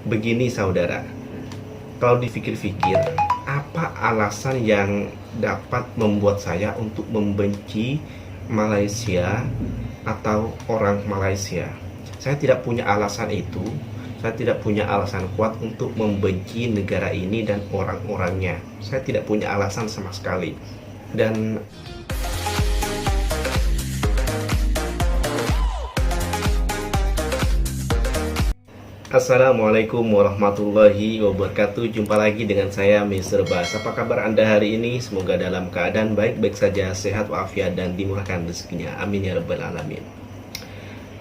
Begini saudara, kalau dipikir-pikir, apa alasan yang dapat membuat saya untuk membenci Malaysia atau orang Malaysia? Saya tidak punya alasan itu. Saya tidak punya alasan kuat untuk membenci negara ini dan orang-orangnya. Saya tidak punya alasan sama sekali. Dan Assalamualaikum warahmatullahi wabarakatuh. Jumpa lagi dengan saya Mr. Bas. Apa kabar Anda hari ini? Semoga dalam keadaan baik-baik saja, sehat walafiat dan dimurahkan rezekinya. Amin ya rabbal alamin.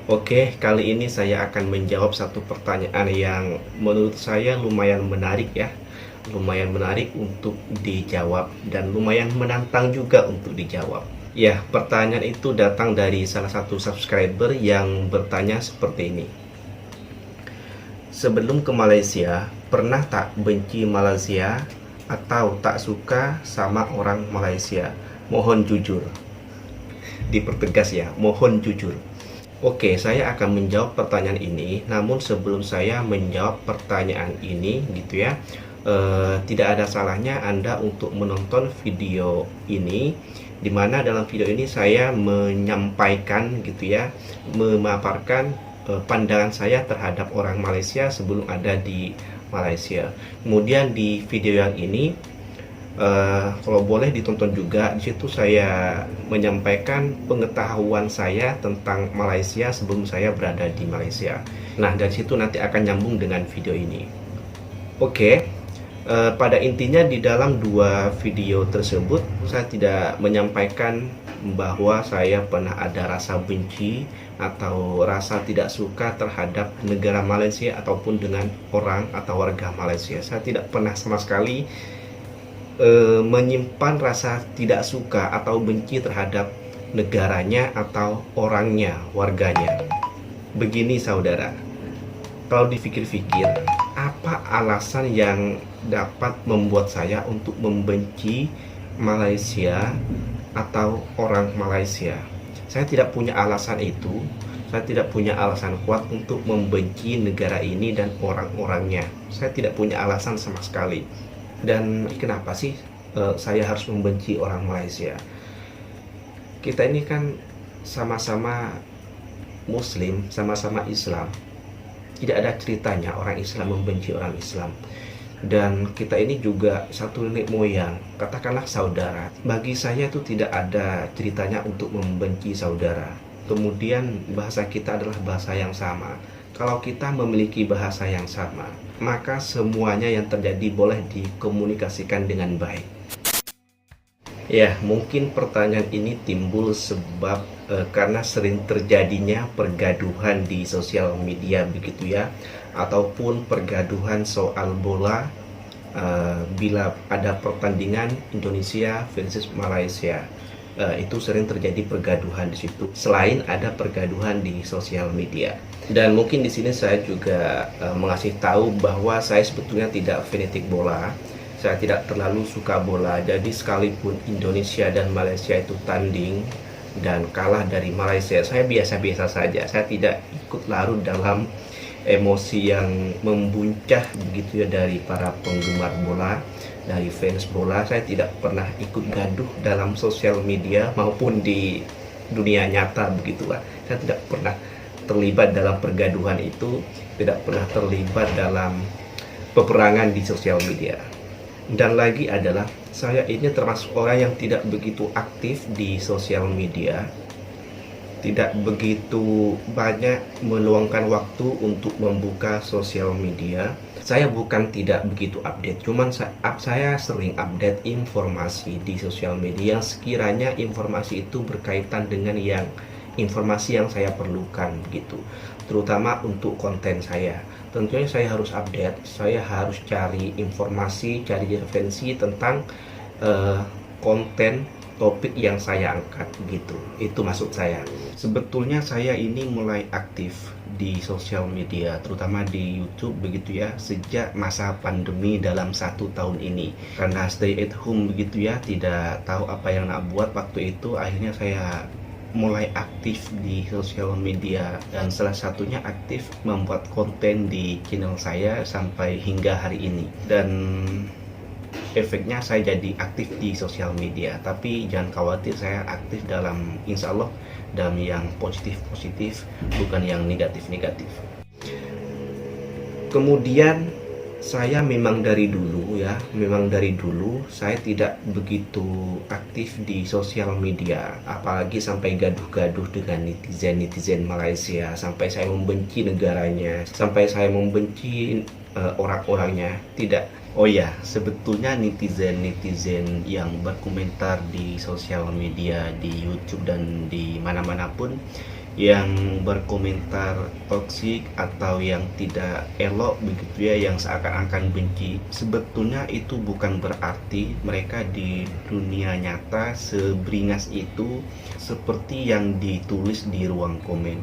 Oke, kali ini saya akan menjawab satu pertanyaan yang menurut saya lumayan menarik ya. Lumayan menarik untuk dijawab dan lumayan menantang juga untuk dijawab. Ya, pertanyaan itu datang dari salah satu subscriber yang bertanya seperti ini. Sebelum ke Malaysia, pernah tak benci Malaysia atau tak suka sama orang Malaysia? Mohon jujur. Dipertegas ya, mohon jujur. Oke, saya akan menjawab pertanyaan ini. Namun sebelum saya menjawab pertanyaan ini, gitu ya, tidak ada salahnya Anda untuk menonton video ini, dimana dalam video ini saya menyampaikan, gitu ya, memaparkan pandangan saya terhadap orang Malaysia sebelum ada di Malaysia. Kemudian di video yang ini, kalau boleh ditonton juga, di situ saya menyampaikan pengetahuan saya tentang Malaysia sebelum saya berada di Malaysia. Nah, dari situ nanti akan nyambung dengan video ini. Oke, pada intinya di dalam dua video tersebut saya tidak menyampaikan bahwa saya pernah ada rasa benci atau rasa tidak suka terhadap negara Malaysia ataupun dengan orang atau warga Malaysia. Saya tidak pernah sama sekali menyimpan rasa tidak suka atau benci terhadap negaranya atau orangnya, warganya. Begini saudara, kalau dipikir-pikir, apa alasan yang dapat membuat saya untuk membenci Malaysia atau orang Malaysia? Saya tidak punya alasan itu. Saya tidak punya alasan kuat untuk membenci negara ini dan orang-orangnya. Saya tidak punya alasan sama sekali. Dan kenapa sih saya harus membenci orang Malaysia? Kita ini kan sama-sama Muslim, sama-sama Islam. Tidak ada ceritanya orang Islam membenci orang Islam. Dan kita ini juga satu nenek moyang, katakanlah saudara. Bagi saya itu tidak ada ceritanya untuk membenci saudara. Kemudian bahasa kita adalah bahasa yang sama. Kalau kita memiliki bahasa yang sama, maka semuanya yang terjadi boleh dikomunikasikan dengan baik. Ya, mungkin pertanyaan ini timbul sebab karena sering terjadinya pergaduhan di sosial media begitu ya, ataupun pergaduhan soal bola bila ada pertandingan Indonesia versus Malaysia. Itu sering terjadi pergaduhan di situ. Selain ada pergaduhan di sosial media. Dan mungkin di sini saya juga mengasih tahu bahwa saya sebetulnya tidak fanatik bola. Saya tidak terlalu suka bola. Jadi sekalipun Indonesia dan Malaysia itu tanding dan kalah dari Malaysia, saya biasa-biasa saja. Saya tidak ikut larut dalam emosi yang membuncah begitu ya dari para penggemar bola, dari fans bola. Saya tidak pernah ikut gaduh dalam sosial media maupun di dunia nyata begitulah. Saya tidak pernah terlibat dalam pergaduhan itu, tidak pernah terlibat dalam peperangan di sosial media. Dan lagi adalah saya ini termasuk orang yang tidak begitu aktif di sosial media, tidak begitu banyak meluangkan waktu untuk membuka sosial media. Saya bukan tidak begitu update, cuman saya sering update informasi di sosial media yang sekiranya informasi itu berkaitan dengan informasi yang saya perlukan gitu, terutama untuk konten saya. Tentunya saya harus update, saya harus cari informasi, cari referensi tentang konten topik yang saya angkat gitu. Itu maksud saya. Sebetulnya saya ini mulai aktif di sosial media, terutama di YouTube begitu ya, sejak masa pandemi dalam 1 tahun ini. Karena stay at home begitu ya, tidak tahu apa yang nak buat waktu itu, akhirnya saya mulai aktif di sosial media, dan salah satunya aktif membuat konten di channel saya sampai hingga hari ini. Dan efeknya saya jadi aktif di sosial media, tapi jangan khawatir, saya aktif dalam, insya Allah, dalam yang positif-positif, bukan yang negatif-negatif. Kemudian saya memang dari dulu saya tidak begitu aktif di sosial media, apalagi sampai gaduh-gaduh dengan netizen Malaysia, sampai saya membenci negaranya, sampai saya membenci orang-orangnya. Tidak. Oh ya, sebetulnya netizen yang berkomentar di sosial media, di YouTube dan di mana-mana pun, yang berkomentar toksik atau yang tidak elok begitu ya, yang seakan-akan benci, sebetulnya itu bukan berarti mereka di dunia nyata seberingas itu seperti yang ditulis di ruang komen.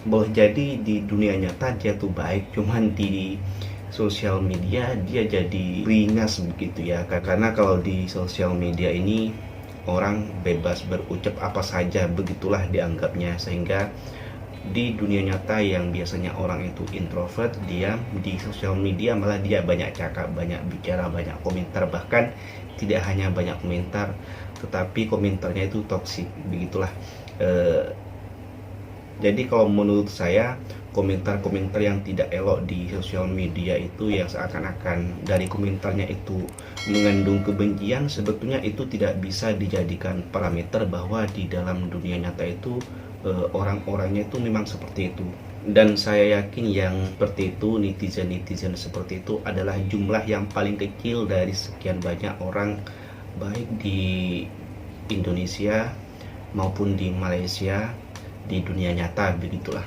Boleh jadi di dunia nyata dia tuh baik, cuman di sosial media dia jadi beringas begitu ya, karena kalau di sosial media ini orang bebas berucap apa saja, begitulah dianggapnya, sehingga di dunia nyata yang biasanya orang itu introvert, diam, di sosial media malah dia banyak cakap, banyak bicara, banyak komentar, bahkan tidak hanya banyak komentar tetapi komentarnya itu toksik, begitulah. Jadi kalau menurut saya, komentar-komentar yang tidak elok di sosial media itu, yang seakan-akan dari komentarnya itu mengandung kebencian, sebetulnya itu tidak bisa dijadikan parameter bahwa di dalam dunia nyata itu orang-orangnya itu memang seperti itu. Dan saya yakin yang seperti itu, netizen seperti itu adalah jumlah yang paling kecil dari sekian banyak orang, baik di Indonesia maupun di Malaysia, di dunia nyata, begitulah.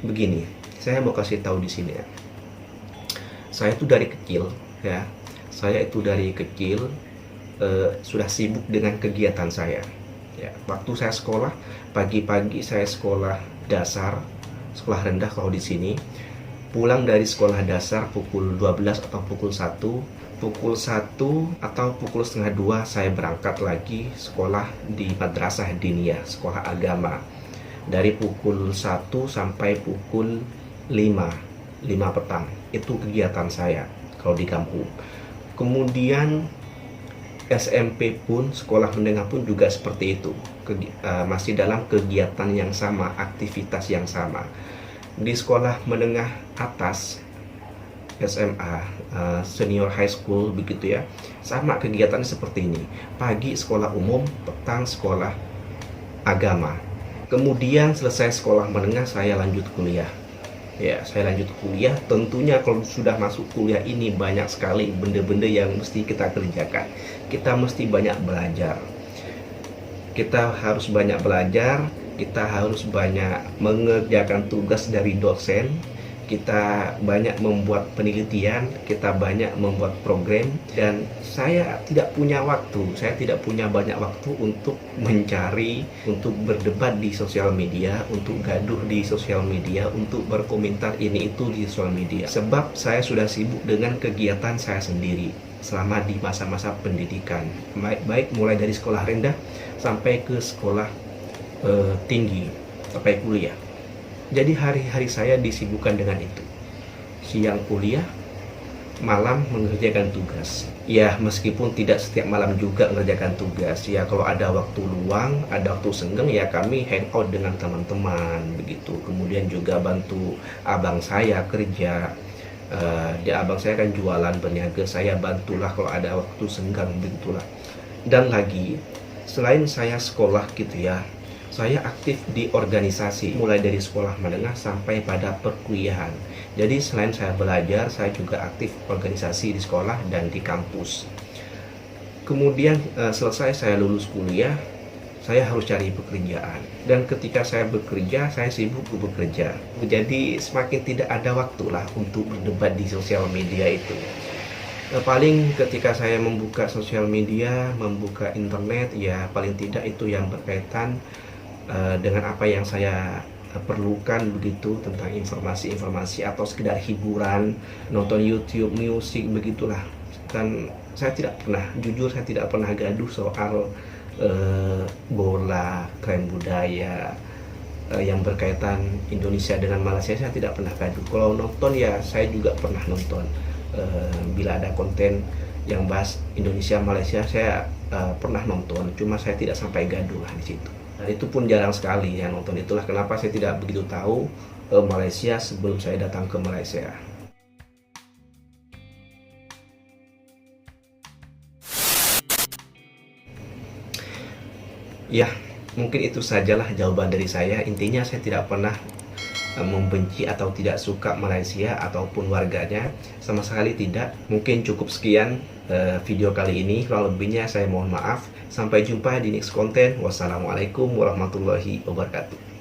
Begini, saya mau kasih tahu di sini ya. Saya itu dari kecil ya. Sudah sibuk dengan kegiatan saya. Ya, waktu saya sekolah, pagi-pagi saya sekolah dasar, sekolah rendah kalau di sini. Pulang dari sekolah dasar pukul 12 atau pukul 1, pukul 1 atau pukul setengah 2 saya berangkat lagi sekolah di madrasah diniyah, sekolah agama. Dari pukul 1 sampai pukul 5 petang. Itu kegiatan saya kalau di kampung. Kemudian SMP pun, sekolah menengah pun juga seperti itu. Masih dalam kegiatan yang sama, aktivitas yang sama. Di sekolah menengah atas, SMA, senior high school begitu ya, sama kegiatannya seperti ini. Pagi sekolah umum, petang sekolah agama. Kemudian selesai sekolah menengah saya lanjut kuliah. Ya, saya lanjut kuliah. Tentunya kalau sudah masuk kuliah ini banyak sekali benda-benda yang mesti kita kerjakan. Kita mesti banyak belajar. Kita harus banyak belajar, kita harus banyak mengerjakan tugas dari dosen, kita banyak membuat penelitian, kita banyak membuat program, dan saya tidak punya banyak waktu untuk mencari, untuk berdebat di sosial media, untuk gaduh di sosial media, untuk berkomentar ini itu di sosial media. Sebab saya sudah sibuk dengan kegiatan saya sendiri selama di masa-masa pendidikan, baik mulai dari sekolah rendah sampai ke sekolah tinggi, sampai kuliah. Jadi hari-hari saya disibukkan dengan itu. Siang kuliah, malam mengerjakan tugas. Ya, meskipun tidak setiap malam juga mengerjakan tugas. Ya, kalau ada waktu luang, ada waktu senggang, ya kami hangout dengan teman-teman begitu. Kemudian juga bantu abang saya kerja. Abang saya kan jualan berniaga, saya bantulah kalau ada waktu senggang, begitulah. Dan lagi, selain saya sekolah gitu ya, saya aktif di organisasi mulai dari sekolah menengah sampai pada perkuliahan. Jadi selain saya belajar, saya juga aktif organisasi di sekolah dan di kampus. Kemudian selesai saya lulus kuliah, saya harus cari pekerjaan. Dan ketika saya bekerja, saya sibuk bekerja. Jadi semakin tidak ada waktu lah untuk berdebat di sosial media itu. Paling ketika saya membuka sosial media, membuka internet, ya paling tidak itu yang berkaitan dengan apa yang saya perlukan begitu, tentang informasi-informasi atau sekedar hiburan, nonton YouTube, musik, begitulah. Dan saya tidak pernah, jujur saya tidak pernah gaduh soal bola, keren budaya, yang berkaitan Indonesia dengan Malaysia. Saya tidak pernah gaduh. Kalau nonton ya saya juga pernah nonton. Bila ada konten yang bahas Indonesia Malaysia, saya pernah nonton. Cuma saya tidak sampai gaduh lah di situ. Dan itu pun jarang sekali ya nonton. Itulah kenapa saya tidak begitu tahu Malaysia sebelum saya datang ke Malaysia. Ya, mungkin itu sajalah jawaban dari saya. Intinya saya tidak pernah membenci atau tidak suka Malaysia ataupun warganya, sama sekali tidak. Mungkin cukup sekian video kali ini. Kalau lebihnya saya mohon maaf. Sampai jumpa di next konten. Wassalamualaikum warahmatullahi wabarakatuh.